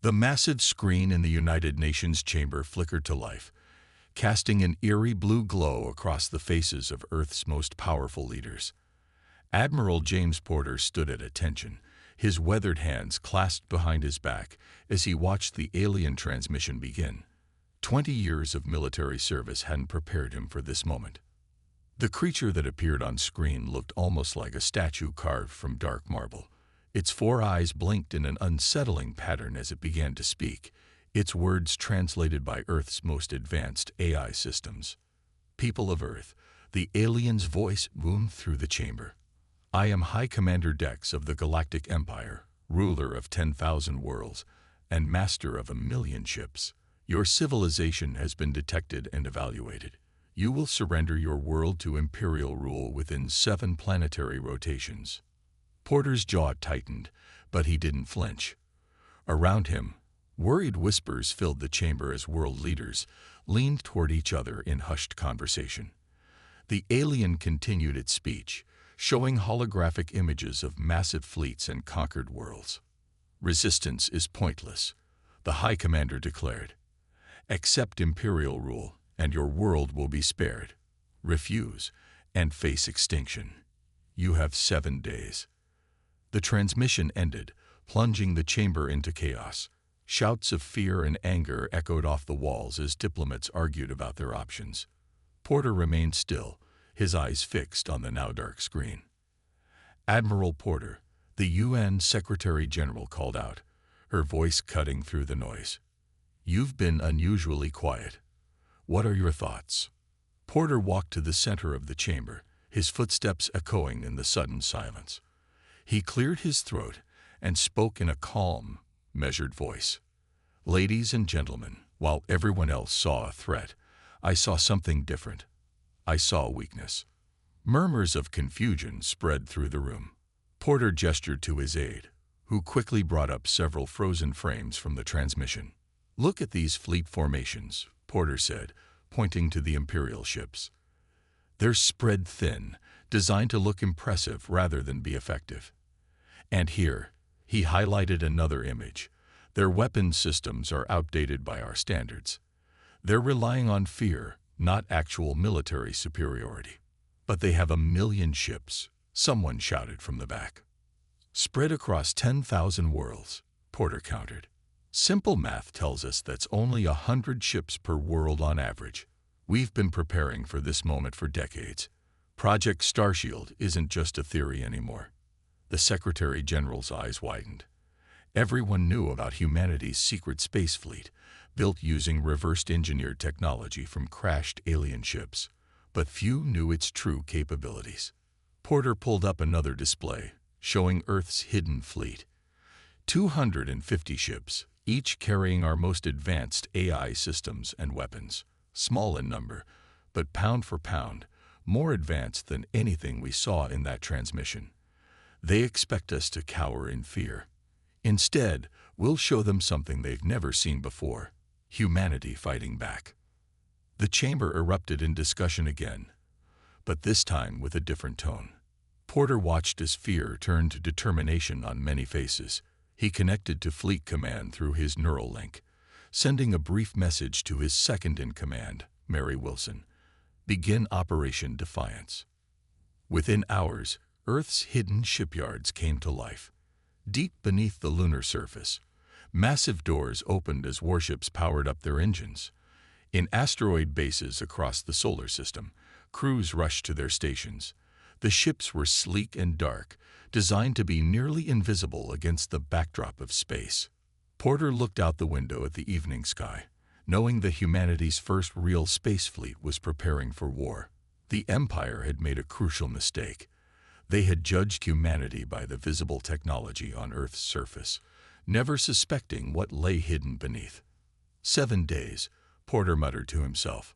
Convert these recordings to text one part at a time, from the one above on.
The massive screen in the United Nations chamber flickered to life, casting an eerie blue glow across the faces of Earth's most powerful leaders. Admiral James Porter stood at attention, his weathered hands clasped behind his back as he watched the alien transmission begin. 20 years of military service hadn't prepared him for this moment. The creature that appeared on screen looked almost like a statue carved from dark marble. Its 4 eyes blinked in an unsettling pattern as it began to speak, its words translated by Earth's most advanced AI systems. "People of Earth," the alien's voice boomed through the chamber. "I am High Commander Dex of the Galactic Empire, ruler of 10,000 worlds, and master of 1,000,000 ships. Your civilization has been detected and evaluated. You will surrender your world to Imperial rule within 7 planetary rotations." Porter's jaw tightened, but he didn't flinch. Around him, worried whispers filled the chamber as world leaders leaned toward each other in hushed conversation. The alien continued its speech, showing holographic images of massive fleets and conquered worlds. "Resistance is pointless," the High Commander declared. "Accept Imperial rule, and your world will be spared. Refuse, and face extinction. You have 7 days." The transmission ended, plunging the chamber into chaos. Shouts of fear and anger echoed off the walls as diplomats argued about their options. Porter remained still, his eyes fixed on the now dark screen. "Admiral Porter," the UN Secretary-General called out, her voice cutting through the noise. "You've been unusually quiet. What are your thoughts?" Porter walked to the center of the chamber, his footsteps echoing in the sudden silence. He cleared his throat and spoke in a calm, measured voice. "Ladies and gentlemen, while everyone else saw a threat, I saw something different. I saw weakness." Murmurs of confusion spread through the room. Porter gestured to his aide, who quickly brought up several frozen frames from the transmission. "Look at these fleet formations," Porter said, pointing to the Imperial ships. "They're spread thin, designed to look impressive rather than be effective. And here," he highlighted another image, "their weapon systems are outdated by our standards. They're relying on fear, not actual military superiority." "But they have 1,000,000 ships," someone shouted from the back. "Spread across 10,000 worlds," Porter countered. "Simple math tells us that's only 100 ships per world on average. We've been preparing for this moment for decades. Project Starshield isn't just a theory anymore." The Secretary-General's eyes widened. Everyone knew about humanity's secret space fleet, built using reversed-engineered technology from crashed alien ships, but few knew its true capabilities. Porter pulled up another display, showing Earth's hidden fleet. 250 ships, each carrying our most advanced AI systems and weapons, small in number, but pound for pound, more advanced than anything we saw in that transmission. They expect us to cower in fear. Instead, we'll show them something they've never seen before: humanity fighting back. The chamber erupted in discussion again, but this time with a different tone. Porter watched as fear turned to determination on many faces. He connected to Fleet Command through his neural link, sending a brief message to his second-in-command, Mary Wilson: "Begin Operation Defiance." Within hours, Earth's hidden shipyards came to life. Deep beneath the lunar surface, massive doors opened as warships powered up their engines. In asteroid bases across the solar system, crews rushed to their stations. The ships were sleek and dark, designed to be nearly invisible against the backdrop of space. Porter looked out the window at the evening sky, knowing that humanity's first real space fleet was preparing for war. The Empire had made a crucial mistake. They had judged humanity by the visible technology on Earth's surface, never suspecting what lay hidden beneath. 7 days, Porter muttered to himself.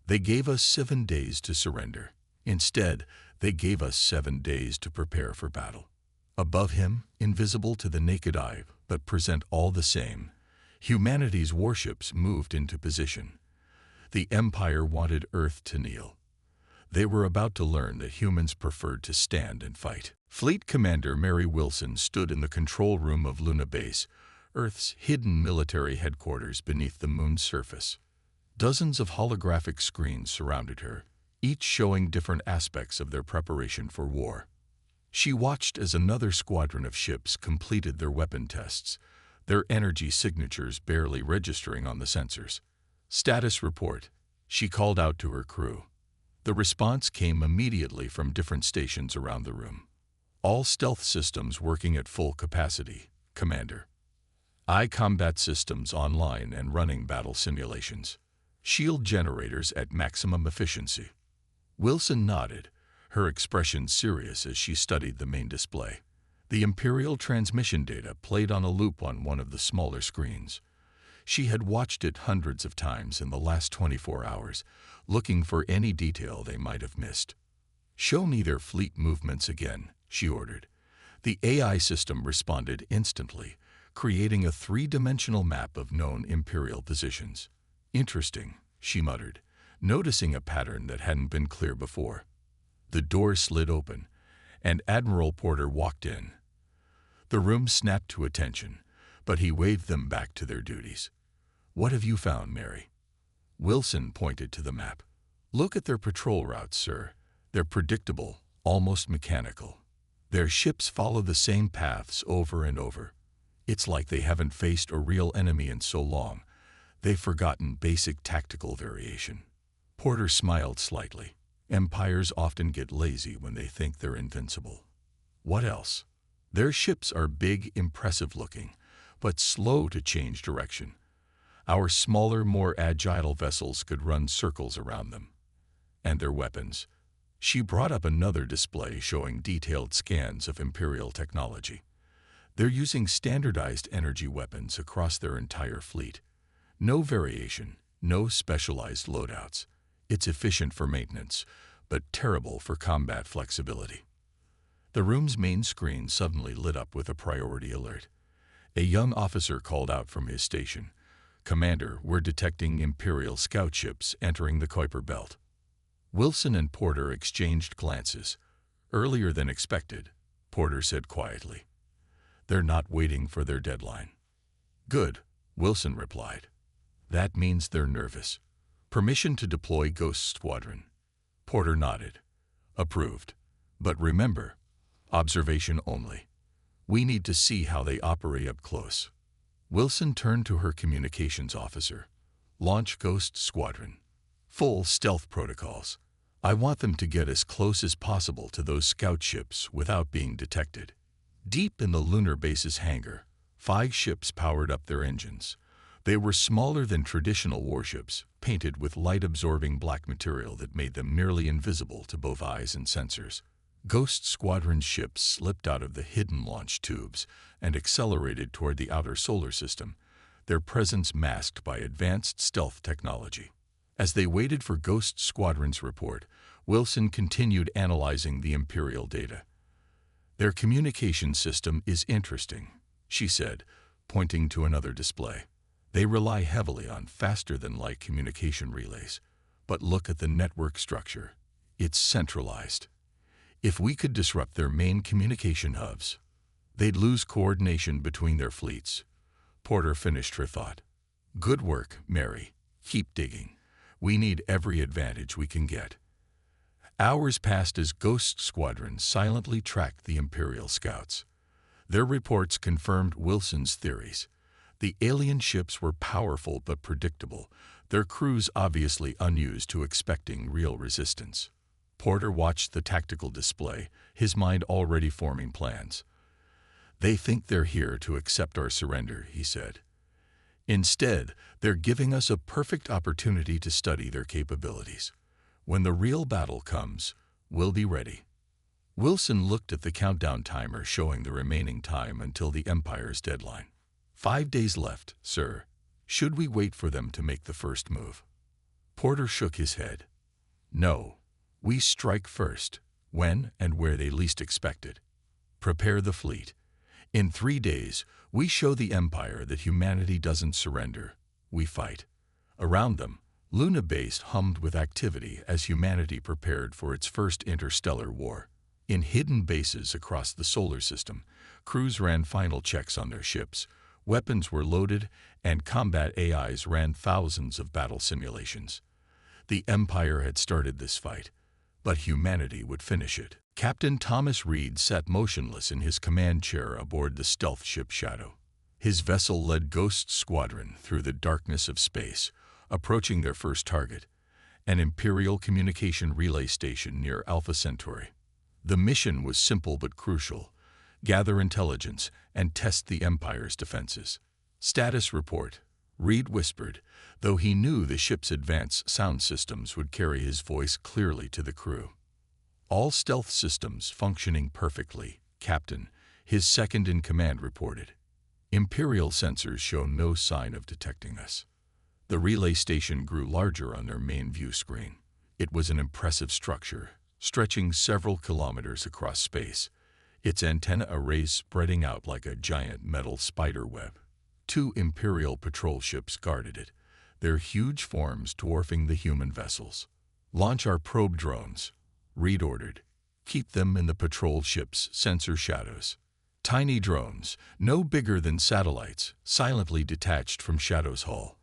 They gave us 7 days to surrender. Instead, they gave us 7 days to prepare for battle. Above him, invisible to the naked eye, but present all the same, humanity's warships moved into position. The Empire wanted Earth to kneel. They were about to learn that humans preferred to stand and fight. Fleet Commander Mary Wilson stood in the control room of Luna Base, Earth's hidden military headquarters beneath the moon's surface. Dozens of holographic screens surrounded her, each showing different aspects of their preparation for war. She watched as another squadron of ships completed their weapon tests, their energy signatures barely registering on the sensors. "Status report," she called out to her crew. The response came immediately from different stations around the room. "All stealth systems working at full capacity, Commander. Combat systems online and running battle simulations. Shield generators at maximum efficiency." Wilson nodded, her expression serious as she studied the main display. The Imperial transmission data played on a loop on one of the smaller screens. She had watched it hundreds of times in the last 24 hours, looking for any detail they might have missed. "Show me their fleet movements again," she ordered. The AI system responded instantly, creating a three-dimensional map of known Imperial positions. "Interesting," she muttered, noticing a pattern that hadn't been clear before. The door slid open, and Admiral Porter walked in. The room snapped to attention, but he waved them back to their duties. "What have you found, Mary?" Wilson pointed to the map. "Look at their patrol routes, sir. They're predictable, almost mechanical. Their ships follow the same paths over and over. It's like they haven't faced a real enemy in so long. They've forgotten basic tactical variation." Porter smiled slightly. "Empires often get lazy when they think they're invincible." "What else?" "Their ships are big, impressive-looking, but slow to change direction. Our smaller, more agile vessels could run circles around them. And their weapons." She brought up another display showing detailed scans of Imperial technology. "They're using standardized energy weapons across their entire fleet. No variation, no specialized loadouts. It's efficient for maintenance, but terrible for combat flexibility." The room's main screen suddenly lit up with a priority alert. A young officer called out from his station, "Commander, we're detecting Imperial scout ships entering the Kuiper Belt." Wilson and Porter exchanged glances. "Earlier than expected," Porter said quietly. "They're not waiting for their deadline." "Good," Wilson replied. "That means they're nervous. Permission to deploy Ghost Squadron." Porter nodded. "Approved. But remember, observation only. We need to see how they operate up close." Wilson turned to her communications officer. "Launch Ghost Squadron. Full stealth protocols. I want them to get as close as possible to those scout ships without being detected." Deep in the lunar base's hangar, 5 ships powered up their engines. They were smaller than traditional warships, painted with light-absorbing black material that made them nearly invisible to both eyes and sensors. Ghost Squadron ships slipped out of the hidden launch tubes and accelerated toward the outer solar system, their presence masked by advanced stealth technology. As they waited for Ghost Squadron's report, Wilson continued analyzing the Imperial data. "Their communication system is interesting," she said, pointing to another display. "They rely heavily on faster-than-light communication relays. But look at the network structure. It's centralized. If we could disrupt their main communication hubs, they'd lose coordination between their fleets." Porter finished her thought. "Good work, Mary. Keep digging. We need every advantage we can get." Hours passed as Ghost Squadron silently tracked the Imperial scouts. Their reports confirmed Wilson's theories. The alien ships were powerful but predictable, their crews obviously unused to expecting real resistance. Porter watched the tactical display, his mind already forming plans. "They think they're here to accept our surrender," he said. "Instead, they're giving us a perfect opportunity to study their capabilities. When the real battle comes, we'll be ready." Wilson looked at the countdown timer showing the remaining time until the Empire's deadline. 5 days left, sir. Should we wait for them to make the first move?" Porter shook his head. "No. We strike first, when and where they least expect it. Prepare the fleet. In 3 days, we show the Empire that humanity doesn't surrender. We fight." Around them, Luna Base hummed with activity as humanity prepared for its first interstellar war. In hidden bases across the solar system, crews ran final checks on their ships, Weapons were loaded, and combat AIs ran thousands of battle simulations. The Empire had started this fight, but humanity would finish it. Captain Thomas Reed sat motionless in his command chair aboard the stealth ship Shadow. His vessel led Ghost Squadron through the darkness of space, approaching their first target, an Imperial communication relay station near Alpha Centauri. The mission was simple but crucial: gather intelligence and test the Empire's defenses. Status report, Reed whispered, though he knew the ship's advanced sound systems would carry his voice clearly to the crew. All stealth systems functioning perfectly, Captain, his second-in-command reported. Imperial sensors show no sign of detecting us. The relay station grew larger on their main view screen. It was an impressive structure, stretching several kilometers across space, its antenna arrays spreading out like a giant metal spider web. 2 Imperial patrol ships guarded it, their huge forms dwarfing the human vessels. "Launch our probe drones," Reed ordered. "Keep them in the patrol ship's sensor shadows." Tiny drones, no bigger than satellites, silently detached from Shadow's hull.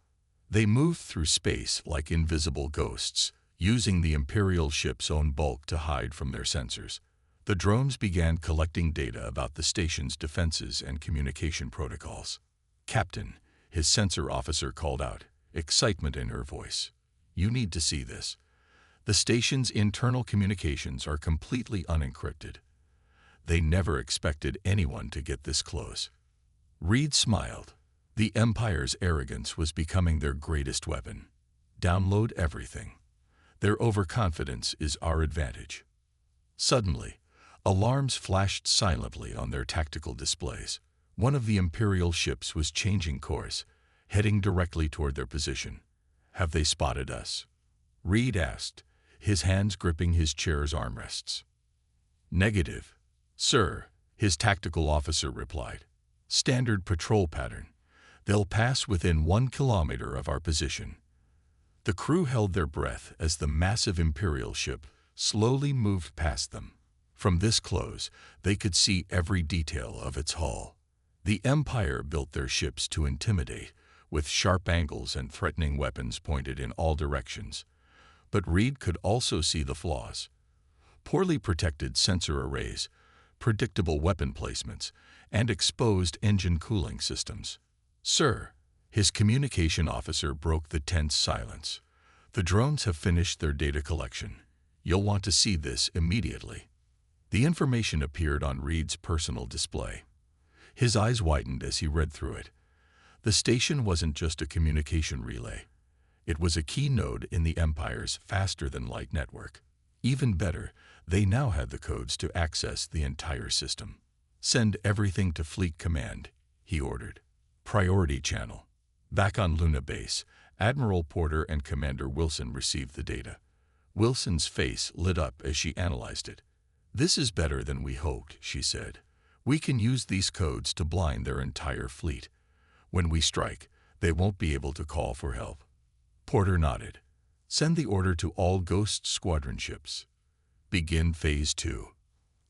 They moved through space like invisible ghosts, using the Imperial ship's own bulk to hide from their sensors. The drones began collecting data about the station's defenses and communication protocols. "Captain," his sensor officer called out, excitement in her voice. "You need to see this. The station's internal communications are completely unencrypted. They never expected anyone to get this close." Reed smiled. The Empire's arrogance was becoming their greatest weapon. Download everything. Their overconfidence is our advantage. Suddenly, alarms flashed silently on their tactical displays. One of the Imperial ships was changing course, heading directly toward their position. "Have they spotted us?" Reed asked, his hands gripping his chair's armrests. "Negative, sir," his tactical officer replied. "Standard patrol pattern. They'll pass within 1 kilometer of our position." The crew held their breath as the massive Imperial ship slowly moved past them. From this close, they could see every detail of its hull. The Empire built their ships to intimidate, with sharp angles and threatening weapons pointed in all directions. But Reed could also see the flaws: poorly protected sensor arrays, predictable weapon placements, and exposed engine cooling systems. "Sir," his communication officer broke the tense silence. "The drones have finished their data collection. You'll want to see this immediately." The information appeared on Reed's personal display. His eyes widened as he read through it. The station wasn't just a communication relay. It was a key node in the Empire's faster-than-light network. Even better, they now had the codes to access the entire system. "Send everything to Fleet Command," he ordered. Priority channel. Back on Luna Base, Admiral Porter and Commander Wilson received the data. Wilson's face lit up as she analyzed it. "This is better than we hoped," she said. "We can use these codes to blind their entire fleet. When we strike, they won't be able to call for help." Porter nodded. "Send the order to all Ghost Squadron ships. Begin Phase 2.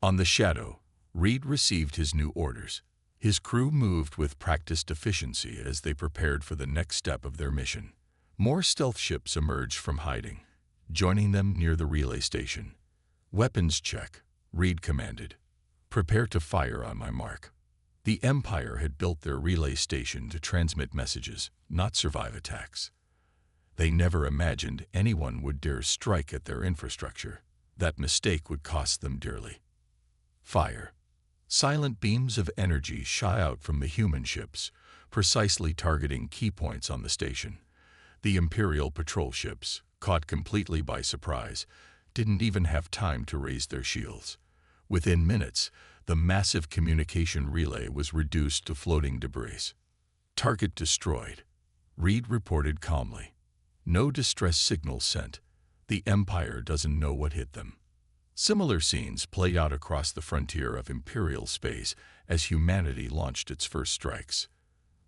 On the Shadow, Reed received his new orders. His crew moved with practiced efficiency as they prepared for the next step of their mission. More stealth ships emerged from hiding, joining them near the relay station. "Weapons check," Reed commanded. "Prepare to fire on my mark." The Empire had built their relay station to transmit messages, not survive attacks. They never imagined anyone would dare strike at their infrastructure. That mistake would cost them dearly. Fire. Silent beams of energy shot out from the human ships, precisely targeting key points on the station. The Imperial patrol ships, caught completely by surprise, didn't even have time to raise their shields. Within minutes, the massive communication relay was reduced to floating debris. "Target destroyed," Reed reported calmly. "No distress signals sent. The Empire doesn't know what hit them." Similar scenes played out across the frontier of Imperial space as humanity launched its first strikes.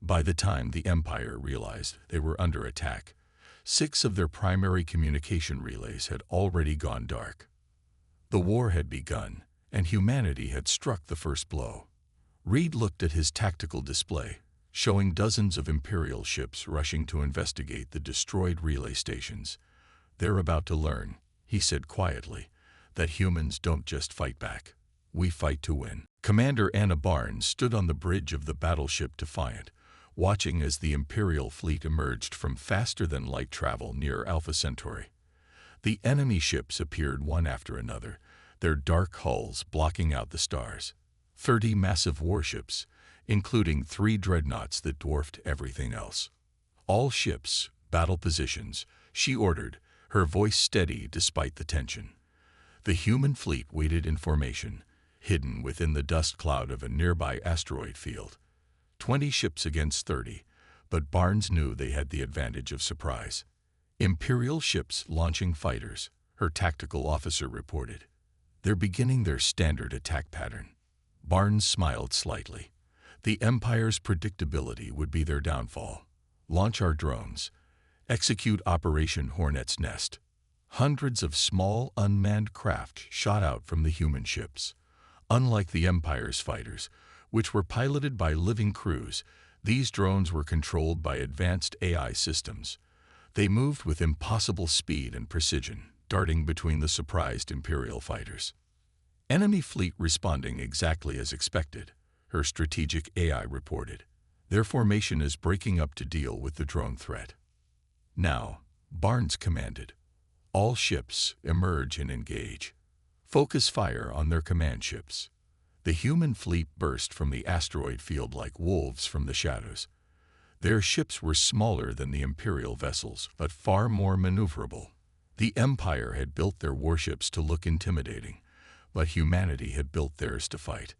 By the time the Empire realized they were under attack, 6 of their primary communication relays had already gone dark. The war had begun, and humanity had struck the first blow. Reed looked at his tactical display, showing dozens of Imperial ships rushing to investigate the destroyed relay stations. "They're about to learn," he said quietly, "that humans don't just fight back. We fight to win." Commander Anna Barnes stood on the bridge of the battleship Defiant, watching as the Imperial fleet emerged from faster-than-light travel near Alpha Centauri. The enemy ships appeared one after another, their dark hulls blocking out the stars. 30 massive warships, including 3 dreadnoughts that dwarfed everything else. "All ships, battle positions," she ordered, her voice steady despite the tension. The human fleet waited in formation, hidden within the dust cloud of a nearby asteroid field. 20 ships against 30, but Barnes knew they had the advantage of surprise. "Imperial ships launching fighters," her tactical officer reported. "They're beginning their standard attack pattern." Barnes smiled slightly. The Empire's predictability would be their downfall. "Launch our drones. Execute Operation Hornet's Nest." Hundreds of small, unmanned craft shot out from the human ships. Unlike the Empire's fighters, which were piloted by living crews, these drones were controlled by advanced AI systems. They moved with impossible speed and precision, darting between the surprised Imperial fighters. "Enemy fleet responding exactly as expected," her strategic AI reported. "Their formation is breaking up to deal with the drone threat." "Now," Barnes commanded, "all ships emerge and engage. Focus fire on their command ships." The human fleet burst from the asteroid field like wolves from the shadows. Their ships were smaller than the Imperial vessels, but far more maneuverable. The Empire had built their warships to look intimidating, but humanity had built theirs to fight.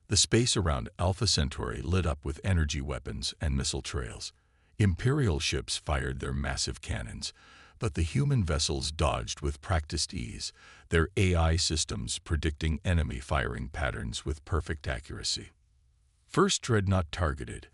The space around Alpha Centauri lit up with energy weapons and missile trails. Imperial ships fired their massive cannons, but the human vessels dodged with practiced ease, their AI systems predicting enemy firing patterns with perfect accuracy. "First dreadnought targeted,"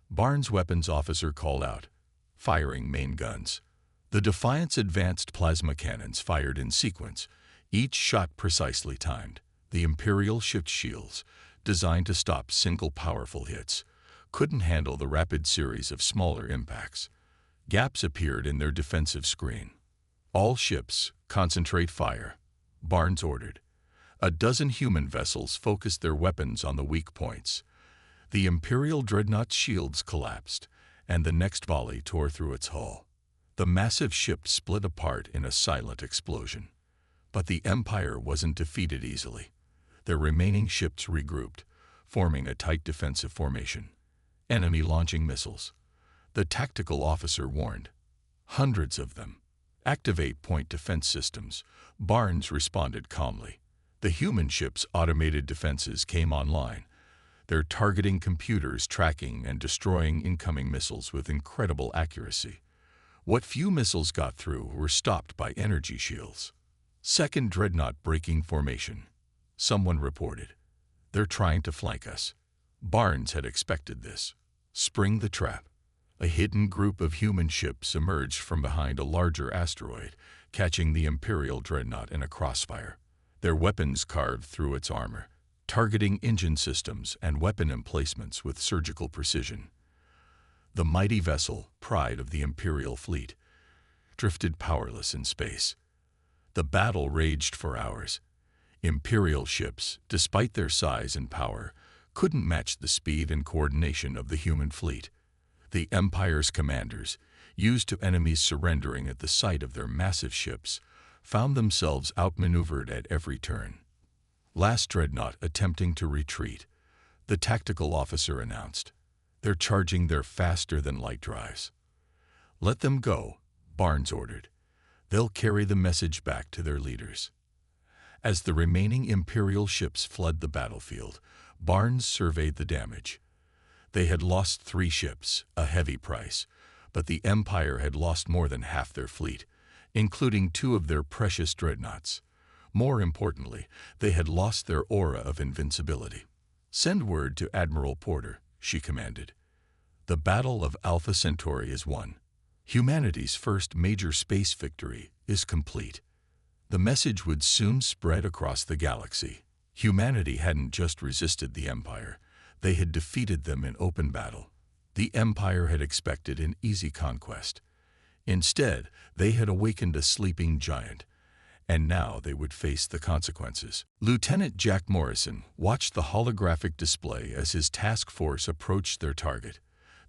Barnes' weapons officer called out, firing main guns. The Defiant's advanced plasma cannons fired in sequence, each shot precisely timed. The Imperial ship's shields, designed to stop single powerful hits, couldn't handle the rapid series of smaller impacts. Gaps appeared in their defensive screen. "All ships, concentrate fire," Barnes ordered. A dozen human vessels focused their weapons on the weak points. The Imperial dreadnought's shields collapsed, and the next volley tore through its hull. The massive ship split apart in a silent explosion. But the Empire wasn't defeated easily. Their remaining ships regrouped, forming a tight defensive formation. "Enemy launching missiles," the tactical officer warned. "Hundreds of them. Activate point defense systems," Barnes responded calmly. The human ship's automated defenses came online, their targeting computers tracking and destroying incoming missiles with incredible accuracy. What few missiles got through were stopped by energy shields. "Second dreadnought breaking formation," someone reported. "They're trying to flank us." Barnes had expected this. Spring the trap. A hidden group of human ships emerged from behind a larger asteroid, catching the Imperial dreadnought in a crossfire. Their weapons carved through its armor, targeting engine systems and weapon emplacements with surgical precision. The mighty vessel, pride of the Imperial fleet, drifted powerless in space. The battle raged for hours. Imperial ships, despite their size and power, couldn't match the speed and coordination of the human fleet. The Empire's commanders, used to enemies surrendering at the sight of their massive ships, found themselves outmaneuvered at every turn. "Last dreadnought attempting to retreat," the tactical officer announced. "They're charging their faster-than-light drives." "Let them go," Barnes ordered. "They'll carry the message back to their leaders." As the remaining Imperial ships fled the battlefield, Barnes surveyed the damage. They had lost 3 ships, a heavy price, but the Empire had lost more than half their fleet, including 2 of their precious dreadnoughts. More importantly, they had lost their aura of invincibility. "Send word to Admiral Porter," she commanded. "The Battle of Alpha Centauri is won. Humanity's first major space victory is complete." The message would soon spread across the galaxy. Humanity hadn't just resisted the Empire, they had defeated them in open battle. The Empire had expected an easy conquest. Instead, they had awakened a sleeping giant, and now they would face the consequences. Lieutenant Jack Morrison watched the holographic display as his task force approached their target,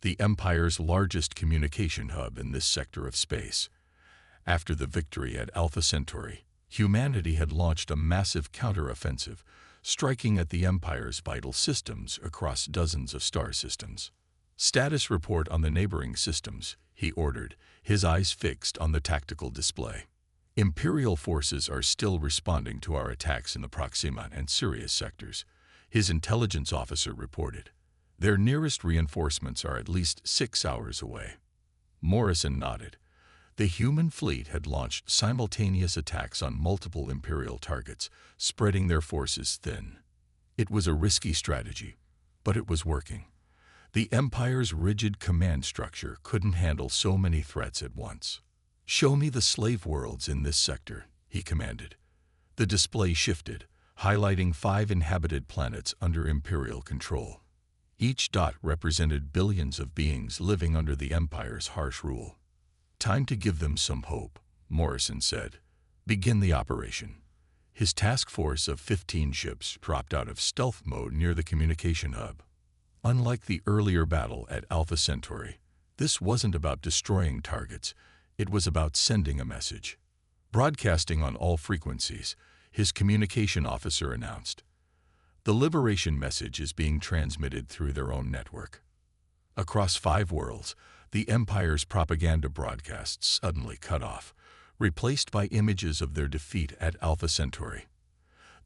the Empire's largest communication hub in this sector of space. After the victory at Alpha Centauri, humanity had launched a massive counteroffensive, striking at the Empire's vital systems across dozens of star systems. "Status report on the neighboring systems," he ordered, his eyes fixed on the tactical display. "Imperial forces are still responding to our attacks in the Proxima and Sirius sectors," his intelligence officer reported. "Their nearest reinforcements are at least 6 hours away." Morrison nodded. The human fleet had launched simultaneous attacks on multiple Imperial targets, spreading their forces thin. It was a risky strategy, but it was working. The Empire's rigid command structure couldn't handle so many threats at once. "Show me the slave worlds in this sector," he commanded. The display shifted, highlighting 5 inhabited planets under Imperial control. Each dot represented billions of beings living under the Empire's harsh rule. "Time to give them some hope," Morrison said. "Begin the operation." His task force of 15 ships dropped out of stealth mode near the communication hub. Unlike the earlier battle at Alpha Centauri, this wasn't about destroying targets. It was about sending a message. Broadcasting on all frequencies, his communication officer announced. The liberation message is being transmitted through their own network. Across 5 worlds, the Empire's propaganda broadcasts suddenly cut off, replaced by images of their defeat at Alpha Centauri.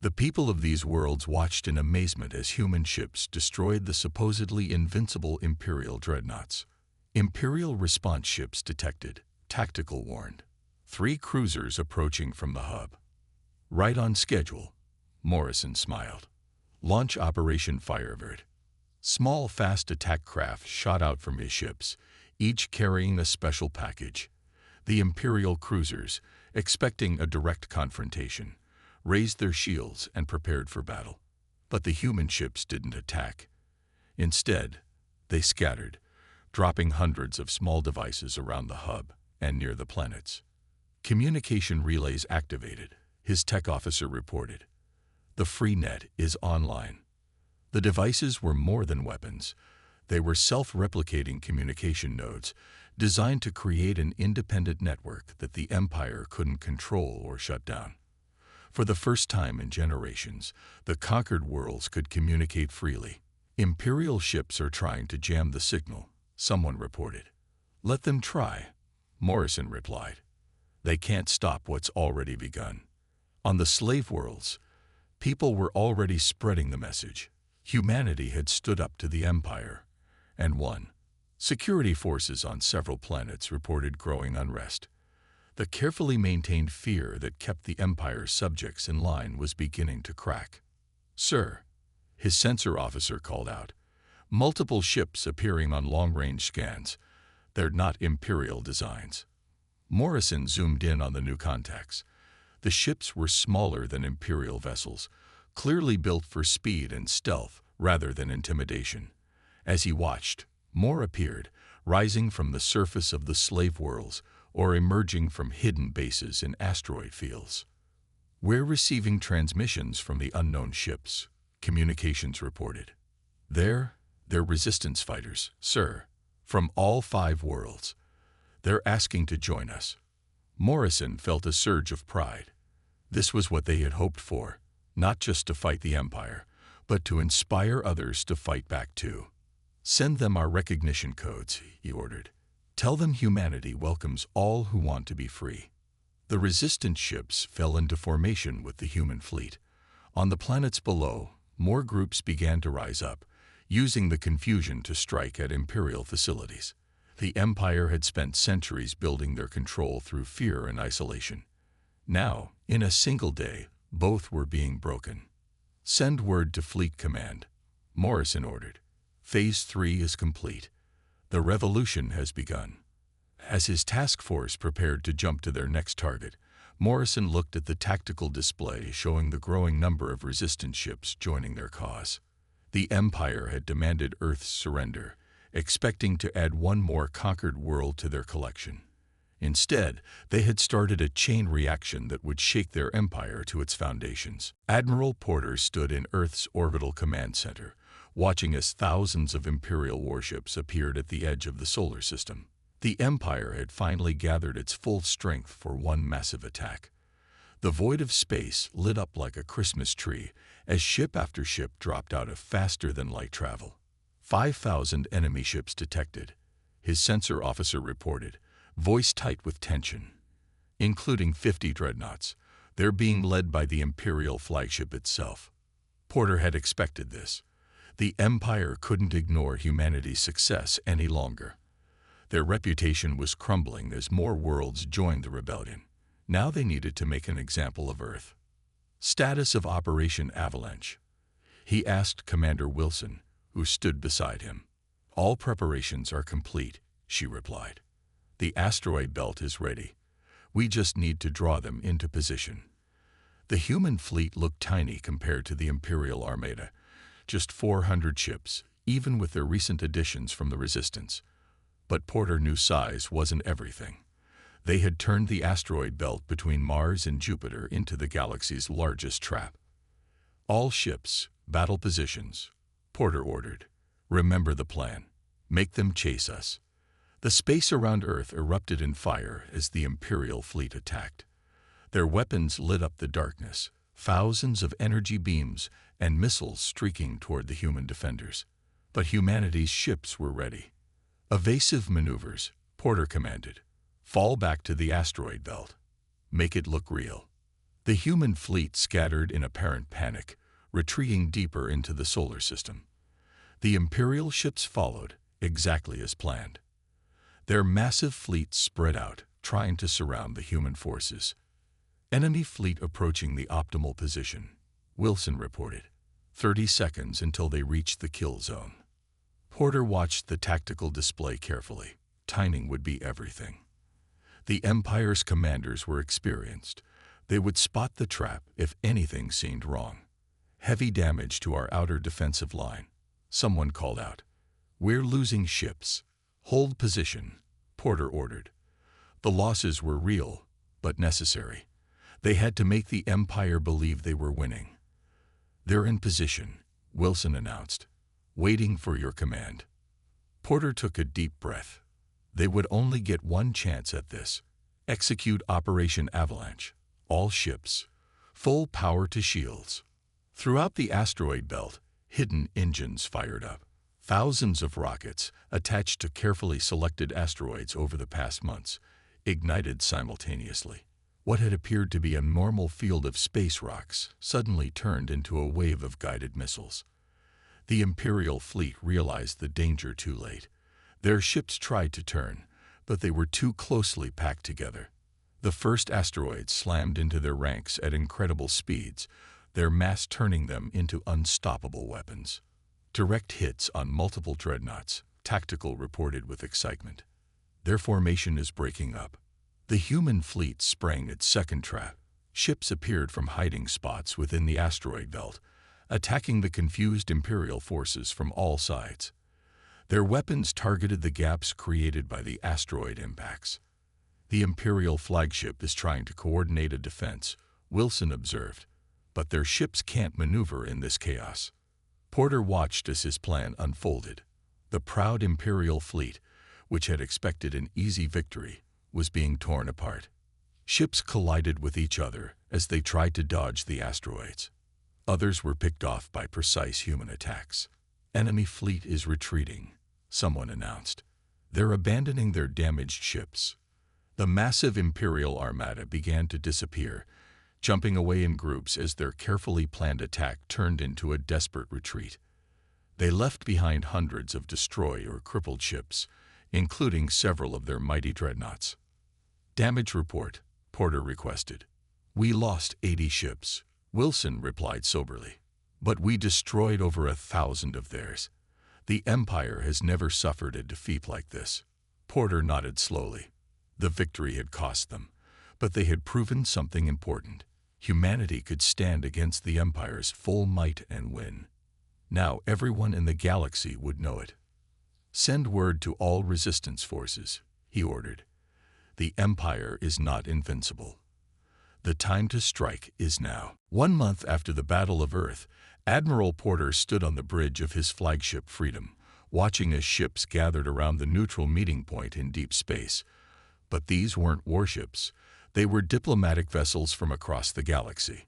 The people of these worlds watched in amazement as human ships destroyed the supposedly invincible Imperial dreadnoughts. Imperial response ships detected. Tactical warned. 3 cruisers approaching from the hub. "Right on schedule," Morrison smiled. "Launch Operation Firebird." Small, fast attack craft shot out from his ships, each carrying a special package. The Imperial cruisers, expecting a direct confrontation, raised their shields and prepared for battle. But the human ships didn't attack. Instead, they scattered, dropping hundreds of small devices around the hub and near the planets. "Communication relays activated," his tech officer reported. "The free net is online." The devices were more than weapons. They were self-replicating communication nodes designed to create an independent network that the Empire couldn't control or shut down. For the first time in generations, the conquered worlds could communicate freely. "Imperial ships are trying to jam the signal," someone reported. "Let them try," Morrison replied. "They can't stop what's already begun." On the slave worlds, people were already spreading the message. Humanity had stood up to the Empire and won. Security forces on several planets reported growing unrest. The carefully maintained fear that kept the Empire's subjects in line was beginning to crack. "Sir," his sensor officer called out. "Multiple ships appearing on long-range scans. They're not Imperial designs." Morrison zoomed in on the new contacts. The ships were smaller than Imperial vessels, clearly built for speed and stealth rather than intimidation. As he watched, more appeared, rising from the surface of the slave worlds or emerging from hidden bases in asteroid fields. "We're receiving transmissions from the unknown ships," communications reported. They're resistance fighters, sir, from all 5 worlds. They're asking to join us." Morrison felt a surge of pride. This was what they had hoped for, not just to fight the Empire, but to inspire others to fight back too. "Send them our recognition codes," he ordered. "Tell them humanity welcomes all who want to be free." The resistance ships fell into formation with the human fleet. On the planets below, more groups began to rise up, using the confusion to strike at Imperial facilities. The Empire had spent centuries building their control through fear and isolation. Now, in a single day, both were being broken. "Send word to Fleet Command," Morrison ordered. "Phase 3 is complete. The revolution has begun." As his task force prepared to jump to their next target, Morrison looked at the tactical display showing the growing number of resistance ships joining their cause. The Empire had demanded Earth's surrender, expecting to add one more conquered world to their collection. Instead, they had started a chain reaction that would shake their empire to its foundations. Admiral Porter stood in Earth's orbital command center, watching as thousands of Imperial warships appeared at the edge of the solar system. The Empire had finally gathered its full strength for one massive attack. The void of space lit up like a Christmas tree as ship after ship dropped out of faster-than-light travel. 5,000 enemy ships detected, his sensor officer reported, voice tight with tension. Including 50 dreadnoughts, they're being led by the Imperial flagship itself. Porter had expected this. The Empire couldn't ignore humanity's success any longer. Their reputation was crumbling as more worlds joined the rebellion. Now they needed to make an example of Earth. Status of Operation Avalanche. He asked Commander Wilson, who stood beside him. All preparations are complete, she replied. The asteroid belt is ready. We just need to draw them into position. The human fleet looked tiny compared to the Imperial Armada. Just 400 ships, even with their recent additions from the Resistance. But Porter knew size wasn't everything. They had turned the asteroid belt between Mars and Jupiter into the galaxy's largest trap. All ships, battle positions, Porter ordered. Remember the plan. Make them chase us. The space around Earth erupted in fire as the Imperial fleet attacked. Their weapons lit up the darkness, thousands of energy beams and missiles streaking toward the human defenders. But humanity's ships were ready. Evasive maneuvers, Porter commanded. Fall back to the asteroid belt. Make it look real. The human fleet scattered in apparent panic, retreating deeper into the solar system. The Imperial ships followed, exactly as planned. Their massive fleet spread out, trying to surround the human forces. Enemy fleet approaching the optimal position, Wilson reported. 30 seconds until they reached the kill zone. Porter watched the tactical display carefully. Timing would be everything. The Empire's commanders were experienced. They would spot the trap if anything seemed wrong. Heavy damage to our outer defensive line. Someone called out. We're losing ships. Hold position, Porter ordered. The losses were real, but necessary. They had to make the Empire believe they were winning. They're in position, Wilson announced, waiting for your command. Porter took a deep breath. They would only get one chance at this. Execute Operation Avalanche. All ships. Full power to shields. Throughout the asteroid belt, hidden engines fired up. Thousands of rockets, attached to carefully selected asteroids over the past months, ignited simultaneously. What had appeared to be a normal field of space rocks suddenly turned into a wave of guided missiles. The Imperial fleet realized the danger too late. Their ships tried to turn, but they were too closely packed together. The first asteroids slammed into their ranks at incredible speeds, their mass turning them into unstoppable weapons. Direct hits on multiple dreadnoughts, Tactical reported with excitement. Their formation is breaking up. The human fleet sprang its second trap. Ships appeared from hiding spots within the asteroid belt, attacking the confused Imperial forces from all sides. Their weapons targeted the gaps created by the asteroid impacts. The Imperial flagship is trying to coordinate a defense, Wilson observed, but their ships can't maneuver in this chaos. Porter watched as his plan unfolded. The proud Imperial fleet, which had expected an easy victory, was being torn apart. Ships collided with each other as they tried to dodge the asteroids. Others were picked off by precise human attacks. Enemy fleet is retreating, someone announced. They're abandoning their damaged ships. The massive Imperial armada began to disappear, jumping away in groups as their carefully planned attack turned into a desperate retreat. They left behind hundreds of destroyed or crippled ships, including several of their mighty dreadnoughts. Damage report, Porter requested. We lost 80 ships, Wilson replied soberly. But we destroyed over 1,000 of theirs. The Empire has never suffered a defeat like this. Porter nodded slowly. The victory had cost them, but they had proven something important. Humanity could stand against the Empire's full might and win. Now everyone in the galaxy would know it. "Send word to all resistance forces," he ordered. "The Empire is not invincible. The time to strike is now." 1 month after the Battle of Earth, Admiral Porter stood on the bridge of his flagship Freedom, watching as ships gathered around the neutral meeting point in deep space. But these weren't warships. They were diplomatic vessels from across the galaxy.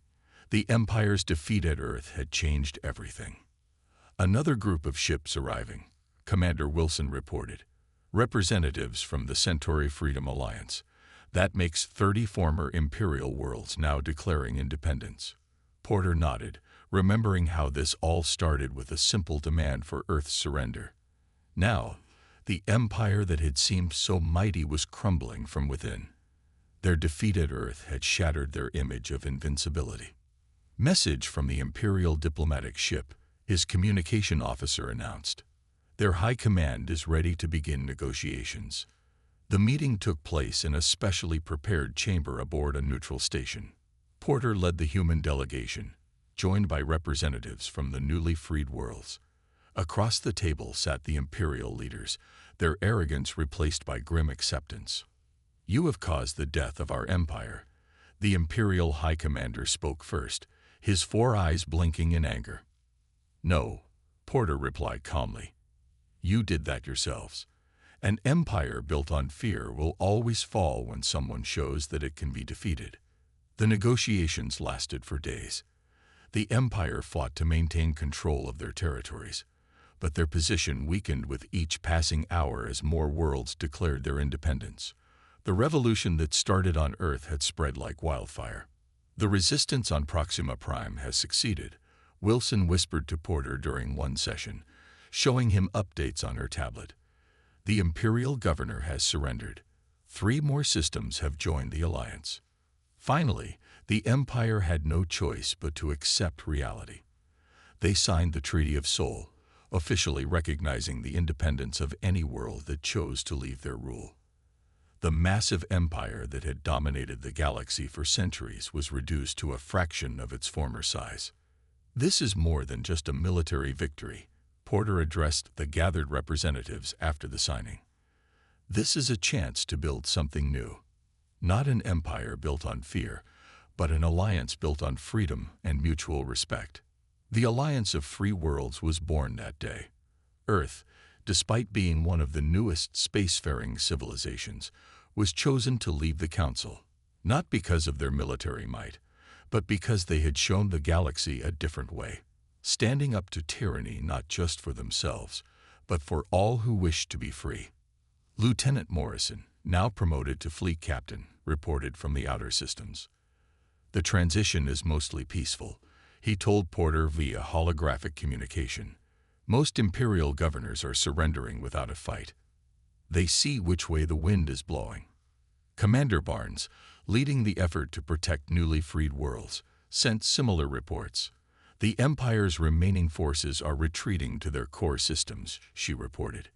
The Empire's defeat at Earth had changed everything. Another group of ships arriving, Commander Wilson reported. Representatives from the Centauri Freedom Alliance. That makes 30 former Imperial worlds now declaring independence. Porter nodded, remembering how this all started with a simple demand for Earth's surrender. Now, the empire that had seemed so mighty was crumbling from within. Their defeat at Earth had shattered their image of invincibility. "Message from the Imperial diplomatic ship," his communication officer announced. "Their high command is ready to begin negotiations." The meeting took place in a specially prepared chamber aboard a neutral station. Porter led the human delegation, joined by representatives from the newly freed worlds. Across the table sat the Imperial leaders, their arrogance replaced by grim acceptance. "You have caused the death of our empire." The Imperial High Commander spoke first, his 4 eyes blinking in anger. "No," Porter replied calmly. "You did that yourselves. An empire built on fear will always fall when someone shows that it can be defeated." The negotiations lasted for days. The empire fought to maintain control of their territories, but their position weakened with each passing hour as more worlds declared their independence. The revolution that started on Earth had spread like wildfire. "The resistance on Proxima Prime has succeeded," Wilson whispered to Porter during one session, showing him updates on her tablet. "The Imperial governor has surrendered. 3 more systems have joined the alliance." Finally, the Empire had no choice but to accept reality. They signed the Treaty of Seoul, officially recognizing the independence of any world that chose to leave their rule. The massive empire that had dominated the galaxy for centuries was reduced to a fraction of its former size. "This is more than just a military victory," Porter addressed the gathered representatives after the signing. "This is a chance to build something new. Not an empire built on fear, but an alliance built on freedom and mutual respect." The Alliance of Free Worlds was born that day. Earth, despite being one of the newest spacefaring civilizations, was chosen to leave the Council, not because of their military might, but because they had shown the galaxy a different way, standing up to tyranny not just for themselves, but for all who wished to be free. Lieutenant Morrison, now promoted to fleet captain, reported from the outer systems. "The transition is mostly peaceful," he told Porter via holographic communication. "Most Imperial governors are surrendering without a fight. They see which way the wind is blowing." Commander Barnes, leading the effort to protect newly freed worlds, sent similar reports. "The Empire's remaining forces are retreating to their core systems," she reported.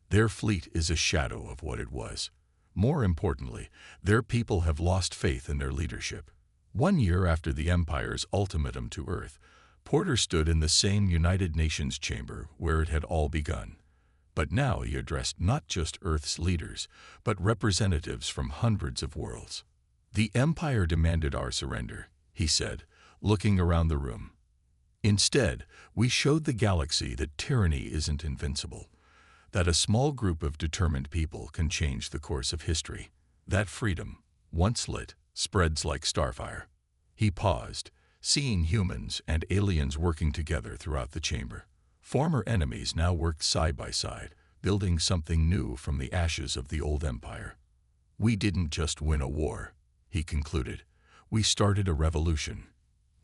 "Their fleet is a shadow of what it was. More importantly, their people have lost faith in their leadership." 1 year after the Empire's ultimatum to Earth, Porter stood in the same United Nations chamber where it had all begun. But now he addressed not just Earth's leaders, but representatives from hundreds of worlds. "The Empire demanded our surrender," he said, looking around the room. "Instead, we showed the galaxy that tyranny isn't invincible, that a small group of determined people can change the course of history, that freedom, once lit, spreads like starfire." He paused, seeing humans and aliens working together throughout the chamber. Former enemies now worked side by side, building something new from the ashes of the old empire. "We didn't just win a war," he concluded. "We started a revolution.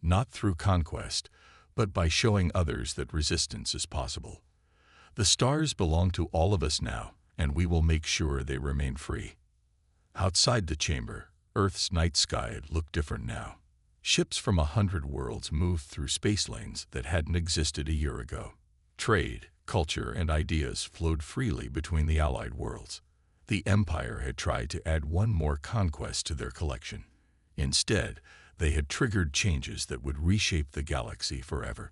Not through conquest, but by showing others that resistance is possible. The stars belong to all of us now, and we will make sure they remain free." Outside the chamber, Earth's night sky looked different now. Ships from 100 worlds moved through space lanes that hadn't existed a year ago. Trade, culture, and ideas flowed freely between the allied worlds. The Empire had tried to add one more conquest to their collection. Instead, they had triggered changes that would reshape the galaxy forever.